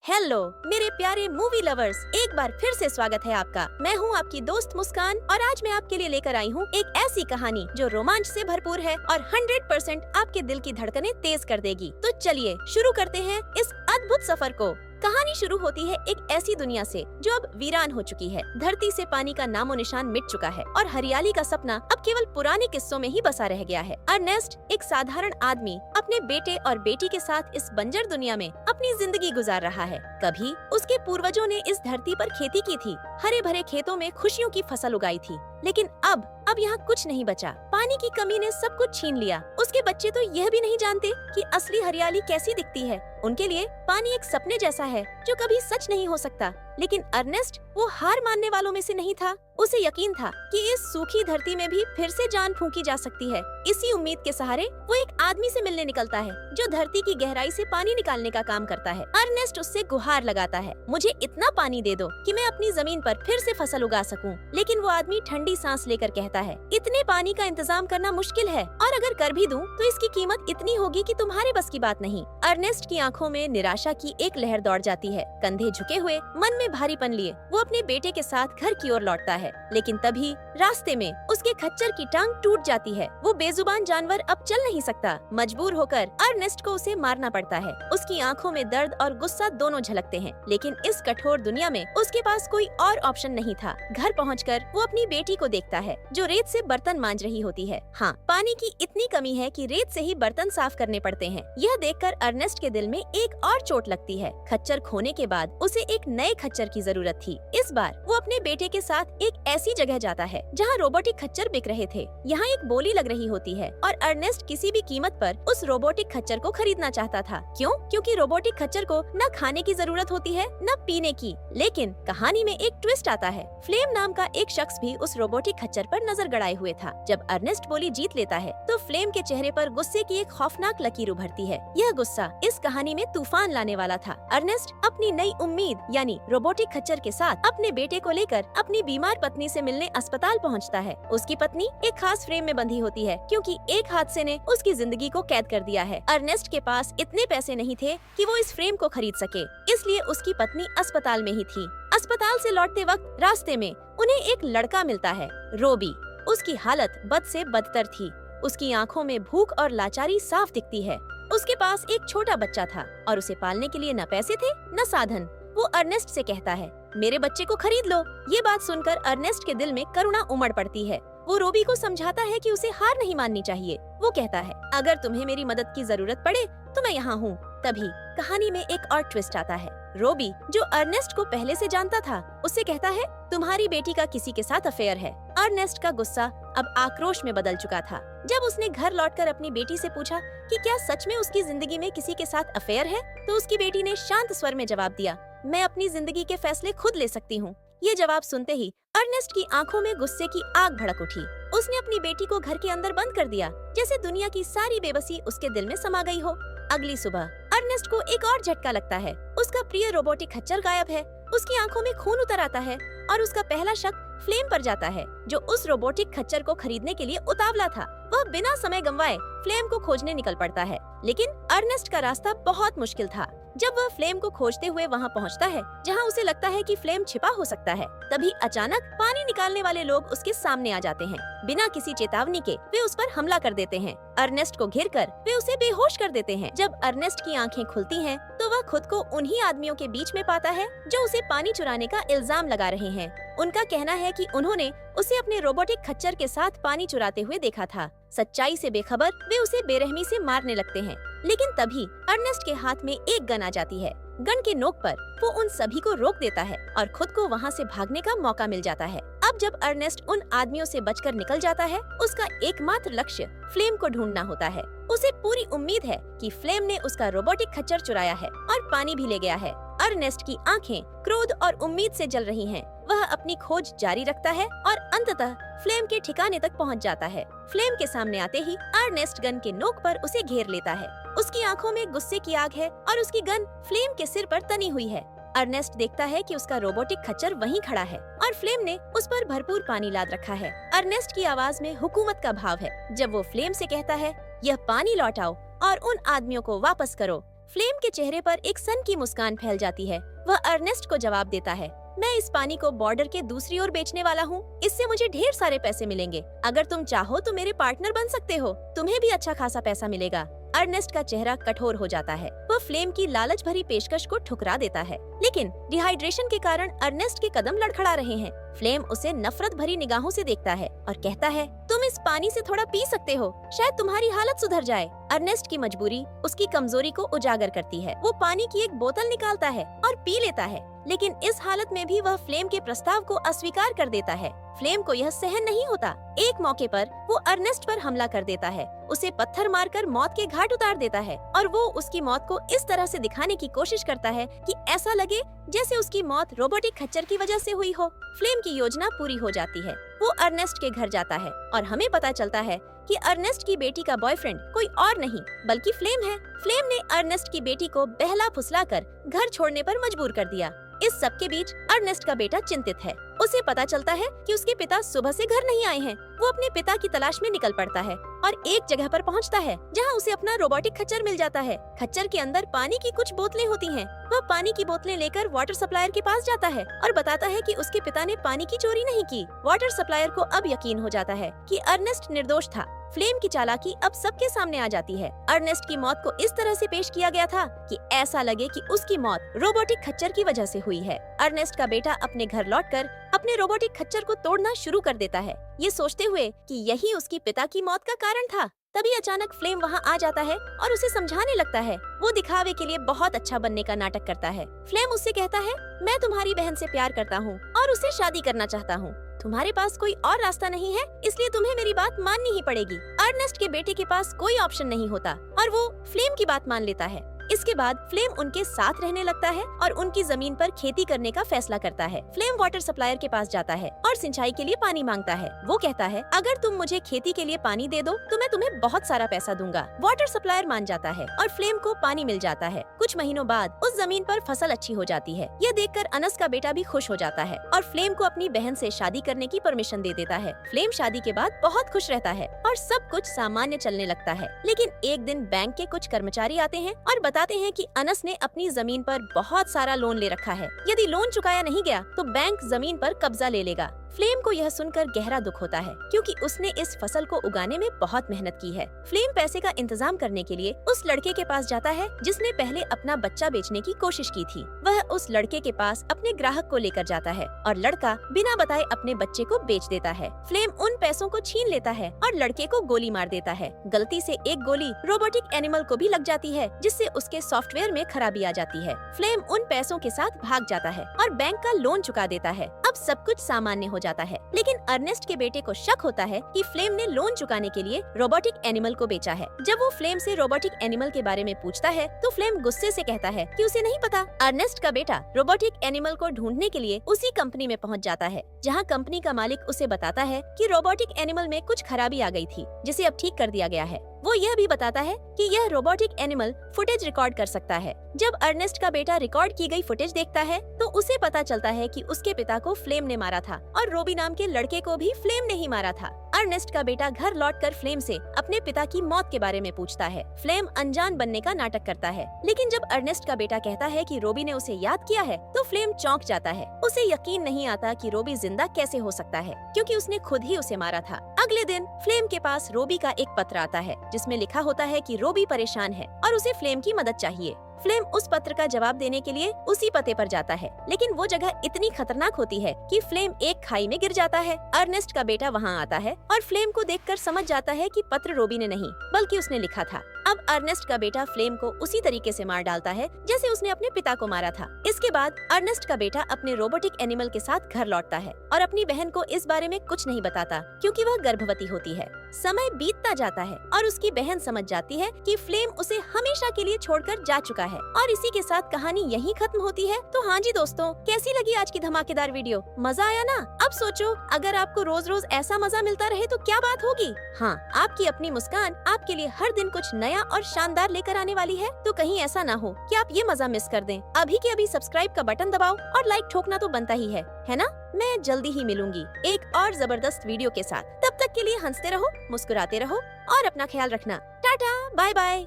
Hello मेरे प्यारे movie lovers, एक बार फिर से स्वागत है आपका। मैं हूँ आपकी दोस्त मुस्कान और आज मैं आपके लिए लेकर आई हूँ एक ऐसी कहानी जो रोमांच से भरपूर है और 100% आपके दिल की धड़कनें तेज कर देगी। तो चलिए शुरू करते हैं इस अद्भुत सफर को। कहानी शुरू होती है एक ऐसी दुनिया से जो अब वीरान हो चुकी है। धरती से पानी का नामो निशान मिट चुका है और हरियाली का सपना अब केवल पुराने किस्सों में ही बसा रह गया है। अर्नेस्ट, एक साधारण आदमी, अपने बेटे और बेटी के साथ इस बंजर दुनिया में अपनी जिंदगी गुजार रहा है। कभी उसके पूर्वजों ने इस धरती पर खेती की थी, हरे भरे खेतों में खुशियों की फसल उगाई थी, लेकिन अब यहाँ कुछ नहीं बचा। पानी की कमी ने सब कुछ छीन लिया। उसके बच्चे तो यह भी नहीं जानते कि असली हरियाली कैसी दिखती है। उनके लिए पानी एक सपने जैसा है जो कभी सच नहीं हो सकता। लेकिन अर्नेस्ट वो हार मानने वालों में से नहीं था। उसे यकीन था कि इस सूखी धरती में भी फिर से जान फूंकी जा सकती है। इसी उम्मीद के सहारे वो एक आदमी से मिलने निकलता है जो धरती की गहराई से पानी निकालने का काम करता है। अर्नेस्ट उससे गुहार लगाता है, मुझे इतना पानी दे दो कि मैं अपनी जमीन पर फिर से फसल उगा सकूं। लेकिन वो आदमी ठंडी सांस लेकर कहता है, इतने पानी का इंतजाम करना मुश्किल है और अगर कर भी दूं तो इसकी कीमत इतनी होगी कि तुम्हारे बस की बात नहीं। अर्नेस्ट की आंखों में निराशा की एक लहर दौड़ जाती है। कंधे झुके हुए, मन में भारीपन लिए, वो अपने बेटे के साथ घर की ओर लौटता है। लेकिन तभी रास्ते में उसके खच्चर की टांग टूट जाती है। वो बेजुबान जानवर अब चल नहीं सकता। मजबूर होकर अर्नेस्ट को उसे मारना पड़ता है। उसकी आंखों में दर्द और गुस्सा दोनों झलकते हैं। लेकिन इस कठोर दुनिया में उसके पास कोई और ऑप्शन नहीं था। घर पहुंचकर वो अपनी बेटी को देखता है जो रेत से बर्तन मांज रही होती है। हाँ, पानी की इतनी कमी है कि रेत से ही बर्तन साफ करने पड़ते हैं। यह देखकर अर्नेस्ट के दिल में एक और चोट लगती है। खच्चर खोने के बाद उसे एक नए खच्चर की जरूरत थी। इस बार वो अपने बेटे के साथ एक ऐसी जगह जाता है जहाँ रोबोटिक खच्चर बिक रहे थे। यहाँ एक बोली लग रही होती है और अर्नेस्ट किसी भी कीमत पर उस रोबोटिक खच्चर को खरीदना चाहता था। क्यों? क्योंकि रोबोटिक खच्चर को न खाने की जरूरत होती है न पीने की। लेकिन कहानी में एक ट्विस्ट आता है। फ्लेम नाम का एक शख्स भी उस रोबोटिक खच्चर पर नजर गड़ाए हुए था। जब अर्नेस्ट बोली जीत लेता है तो फ्लेम के चेहरे पर गुस्से की एक खौफनाक लकीर उभरती है। यह गुस्सा इस कहानी में तूफान लाने वाला था। अर्नेस्ट अपनी नई उम्मीद यानी रोबोटिक खच्चर के साथ अपने बेटे को लेकर अपनी बीमार पत्नी से मिलने अस्पताल पहुंचता है। उसकी पत्नी एक खास फ्रेम में बंधी होती है क्योंकि एक हादसे ने उसकी जिंदगी को कैद कर दिया है। अर्नेस्ट के पास इतने पैसे नहीं थे कि वो इस फ्रेम को खरीद सके, इसलिए उसकी पत्नी अस्पताल में ही थी। अस्पताल से लौटते वक्त रास्ते में उन्हें एक लड़का मिलता है, रोबी। उसकी हालत बद से बदतर थी। उसकी आंखों में भूख और लाचारी साफ दिखती है। उसके पास एक छोटा बच्चा था और उसे पालने के लिए न पैसे थे न साधन। वो अर्नेस्ट से कहता है, मेरे बच्चे को खरीद लो। ये बात सुनकर अर्नेस्ट के दिल में करुणा उमड़ पड़ती है। वो रोबी को समझाता है कि उसे हार नहीं माननी चाहिए। वो कहता है, अगर तुम्हें मेरी मदद की जरूरत पड़े तो मैं यहाँ हूँ। तभी कहानी में एक और ट्विस्ट आता है। रोबी, जो अर्नेस्ट को पहले से जानता था, उससे कहता है, तुम्हारी बेटी का किसी के साथ अफेयर है। अर्नेस्ट का गुस्सा अब आक्रोश में बदल चुका था। जब उसने घर लौटकर अपनी बेटी से पूछा कि क्या सच में उसकी जिंदगी में किसी के साथ अफेयर है, तो उसकी बेटी ने शांत स्वर में जवाब दिया, मैं अपनी जिंदगी के फैसले खुद ले सकती हूँ। ये जवाब सुनते ही अर्नेस्ट की आंखों में गुस्से की आग भड़क उठी। उसने अपनी बेटी को घर के अंदर बंद कर दिया, जैसे दुनिया की सारी बेबसी उसके दिल में समा गई हो। अगली सुबह अर्नेस्ट को एक और झटका लगता है। उसका प्रिय रोबोटिक खच्चर गायब है। उसकी आंखों में खून उतर आता है और उसका पहला शक फ्लेम पर जाता है, जो उस रोबोटिक खच्चर को खरीदने के लिए उतावला था। वह बिना समय गंवाए फ्लेम को खोजने निकल पड़ता है। लेकिन अर्नेस्ट का रास्ता बहुत मुश्किल था। जब वह फ्लेम को खोजते हुए वहां पहुंचता है जहां उसे लगता है कि फ्लेम छिपा हो सकता है, तभी अचानक पानी निकालने वाले लोग उसके सामने आ जाते हैं। बिना किसी चेतावनी के वे उस पर हमला कर देते हैं। अर्नेस्ट को घेरकर वे उसे बेहोश कर देते हैं। जब अर्नेस्ट की आंखें खुलती हैं, तो वह खुद को उन्हीं आदमियों के बीच में पाता है जो उसे पानी चुराने का इल्जाम लगा रहे हैं। उनका कहना है कि उन्होंने उसे अपने रोबोटिक खच्चर के साथ पानी चुराते हुए देखा था। सच्चाई से बेखबर वे उसे बेरहमी से मारने लगते हैं। लेकिन तभी अर्नेस्ट के हाथ में एक गन आ जाती है। गन के नोक पर वो उन सभी को रोक देता है और खुद को वहाँ से भागने का मौका मिल जाता है। अब जब अर्नेस्ट उन आदमियों से बचकर निकल जाता है, उसका एकमात्र लक्ष्य फ्लेम को ढूंढना होता है। उसे पूरी उम्मीद है कि फ्लेम ने उसका रोबोटिक खच्चर चुराया है और पानी भी ले गया है। अर्नेस्ट की आंखें क्रोध और उम्मीद से जल रही हैं। वह अपनी खोज जारी रखता है और अंततः फ्लेम के ठिकाने तक पहुंच जाता है। फ्लेम के सामने आते ही अर्नेस्ट गन के नोक पर उसे घेर लेता है। उसकी आंखों में गुस्से की आग है और उसकी गन फ्लेम के सिर पर तनी हुई है। अर्नेस्ट देखता है कि उसका रोबोटिक खच्चर वहीं खड़ा है और फ्लेम ने उस पर भरपूर पानी लाद रखा है। अर्नेस्ट की आवाज में हुकूमत का भाव है जब वो फ्लेम से कहता है, यह पानी लौटाओ और उन आदमियों को वापस करो फ्लेम के चेहरे पर एक सन की मुस्कान फैल जाती है। वह अर्नेस्ट को जवाब देता है, मैं इस पानी को बॉर्डर के दूसरी ओर बेचने वाला हूँ। इससे मुझे ढेर सारे पैसे मिलेंगे। अगर तुम चाहो तो मेरे पार्टनर बन सकते हो। तुम्हें भी अच्छा खासा पैसा मिलेगा। अर्नेस्ट का चेहरा कठोर हो जाता है। वह फ्लेम की लालच भरी पेशकश को ठुकरा देता है, लेकिन डिहाइड्रेशन के कारण अर्नेस्ट के कदम लड़खड़ा रहे हैं। फ्लेम उसे नफरत भरी निगाहों से देखता है और कहता है, तुम इस पानी से थोड़ा पी सकते हो, शायद तुम्हारी हालत सुधर जाए। अर्नेस्ट की मजबूरी उसकी कमजोरी को उजागर करती है। वो पानी की एक बोतल निकालता है और पी लेता है, लेकिन इस हालत में भी वह फ्लेम के प्रस्ताव को अस्वीकार कर देता है। फ्लेम को यह सहन नहीं होता। एक मौके पर वो अर्नेस्ट पर हमला कर देता है, उसे पत्थर मारकर मौत के घाट उतार देता है और वो उसकी मौत को इस तरह से दिखाने की कोशिश करता है कि ऐसा लगे जैसे उसकी मौत रोबोटिक खच्चर की वजह से हुई हो। फ्लेम की योजना पूरी हो जाती है। वो अर्नेस्ट के घर जाता है और हमें पता चलता है कि अर्नेस्ट की बेटी का बॉयफ्रेंड कोई और नहीं बल्कि फ्लेम है। फ्लेम ने अर्नेस्ट की बेटी को बहला फुसलाकर घर छोड़ने पर मजबूर कर दिया। इस सब के बीच अर्नेस्ट का बेटा चिंतित है। उसे पता चलता है कि उसके पिता सुबह से घर नहीं आए हैं। वो अपने पिता की तलाश में निकल पड़ता है और एक जगह पर पहुंचता है जहां उसे अपना रोबोटिक खच्चर मिल जाता है। खच्चर के अंदर पानी की कुछ बोतलें होती हैं। वह पानी की बोतलें लेकर वाटर सप्लायर के पास जाता है और बताता है कि उसके पिता ने पानी की चोरी नहीं की। वाटर सप्लायर को अब यकीन हो जाता है कि अर्नेस्ट निर्दोष था। फ्लेम की चालाकी अब सबके सामने आ जाती है। अर्नेस्ट की मौत को इस तरह से पेश किया गया था कि ऐसा लगे कि उसकी मौत रोबोटिक खच्चर की वजह से हुई है। अर्नेस्ट का बेटा अपने घर लौटकर अपने रोबोटिक खच्चर को तोड़ना शुरू कर देता है, ये सोचते हुए कि यही उसकी पिता की मौत का कारण था। तभी अचानक फ्लेम वहाँ आ जाता है और उसे समझाने लगता है। वो दिखावे के लिए बहुत अच्छा बनने का नाटक करता है। फ्लेम उससे कहता है, मैं तुम्हारी बहन से प्यार करता हूँ और उससे शादी करना चाहता हूँ। तुम्हारे पास कोई और रास्ता नहीं है, इसलिए तुम्हें मेरी बात माननी ही पड़ेगी। अर्नेस्ट के बेटे के पास कोई ऑप्शन नहीं होता और वो फ्लेम की बात मान लेता है। इसके बाद फ्लेम उनके साथ रहने लगता है और उनकी जमीन पर खेती करने का फैसला करता है। फ्लेम वाटर सप्लायर के पास जाता है और सिंचाई के लिए पानी मांगता है। वो कहता है, अगर तुम मुझे खेती के लिए पानी दे दो तो मैं तुम्हें बहुत सारा पैसा दूंगा। वाटर सप्लायर मान जाता है और फ्लेम को पानी मिल जाता है। कुछ महीनों बाद उस जमीन पर फसल अच्छी हो जाती है। यह देखकर अनस का बेटा भी खुश हो जाता है और फ्लेम को अपनी बहन से शादी करने की परमिशन दे देता है। फ्लेम शादी के बाद बहुत खुश रहता है और सब कुछ सामान्य चलने लगता है। लेकिन एक दिन बैंक के कुछ कर्मचारी आते हैं और बताते हैं कि अनस ने अपनी जमीन पर बहुत सारा लोन ले रखा है। यदि लोन चुकाया नहीं गया तो बैंक जमीन पर कब्जा ले लेगा। फ्लेम को यह सुनकर गहरा दुख होता है क्योंकि उसने इस फसल को उगाने में बहुत मेहनत की है। फ्लेम पैसे का इंतजाम करने के लिए उस लड़के के पास जाता है जिसने पहले अपना बच्चा बेचने की कोशिश की थी। वह उस लड़के के पास अपने ग्राहक को लेकर जाता है और लड़का बिना बताए अपने बच्चे को बेच देता है। फ्लेम उन पैसों को छीन लेता है और लड़के को गोली मार देता है। गलती से एक गोली रोबोटिक एनिमल को भी लग जाती है जिससे उसके सॉफ्टवेयर में खराबी आ जाती है। फ्लेम उन पैसों के साथ भाग जाता है और बैंक का लोन चुका देता है। अब सब कुछ सामान्य हो जाता है, लेकिन अर्नेस्ट के बेटे को शक होता है कि फ्लेम ने लोन चुकाने के लिए रोबोटिक एनिमल को बेचा है। जब वो फ्लेम से रोबोटिक एनिमल के बारे में पूछता है तो फ्लेम गुस्से से कहता है कि उसे नहीं पता। अर्नेस्ट का बेटा रोबोटिक एनिमल को ढूंढने के लिए उसी कंपनी में पहुंच जाता है जहां कंपनी का मालिक उसे बताता है कि रोबोटिक एनिमल में कुछ खराबी आ गई थी जिसे अब ठीक कर दिया गया है। वो यह भी बताता है कि यह रोबोटिक एनिमल फुटेज रिकॉर्ड कर सकता है। जब अर्नेस्ट का बेटा रिकॉर्ड की गई फुटेज देखता है तो उसे पता चलता है कि उसके पिता को फ्लेम ने मारा था और रोबी नाम के लड़के को भी फ्लेम ने ही मारा था। अर्नेस्ट का बेटा घर लौटकर फ्लेम से अपने पिता की मौत के बारे में पूछता है। फ्लेम अनजान बनने का नाटक करता है, लेकिन जब अर्नेस्ट का बेटा कहता है कि रोबी ने उसे याद किया है तो फ्लेम चौंक जाता है। उसे यकीन नहीं आता कि रोबी जिंदा कैसे हो सकता है क्योंकि उसने खुद ही उसे मारा था। अगले दिन फ्लेम के पास रोबी का एक पत्र आता है जिसमें लिखा होता है कि रोबी परेशान है और उसे फ्लेम की मदद चाहिए। फ्लेम उस पत्र का जवाब देने के लिए उसी पते पर जाता है, लेकिन वो जगह इतनी खतरनाक होती है कि फ्लेम एक खाई में गिर जाता है। अर्नेस्ट का बेटा वहाँ आता है और फ्लेम को देखकर समझ जाता है कि पत्र रोबी ने नहीं बल्कि उसने लिखा था। अब अर्नेस्ट का बेटा फ्लेम को उसी तरीके से मार डालता है जैसे उसने अपने पिता को मारा था। इसके बाद अर्नेस्ट का बेटा अपने रोबोटिक एनिमल के साथ घर लौटता है और अपनी बहन को इस बारे में कुछ नहीं बताता क्योंकि वह गर्भवती होती है। समय बीतता जाता है और उसकी बहन समझ जाती है कि फ्लेम उसे हमेशा के लिए छोड़कर जा चुका है और इसी के साथ कहानी यहीं खत्म होती है। तो हाँ जी दोस्तों, कैसी लगी आज की धमाकेदार वीडियो? मजा आया ना? अब सोचो अगर आपको रोज रोज ऐसा मजा मिलता रहे तो क्या बात होगी। हाँ, आपकी अपनी मुस्कान आपके लिए हर दिन कुछ नया और शानदार लेकर आने वाली है, तो कहीं ऐसा ना हो कि आप ये मजा मिस कर दें। अभी के अभी सब्सक्राइब का बटन दबाओ और लाइक ठोकना तो बनता ही है ना? मैं जल्दी ही मिलूंगी एक और जबरदस्त वीडियो के साथ। तब तक के लिए हंसते रहो, मुस्कुराते रहो और अपना ख्याल रखना। Tata, bye bye.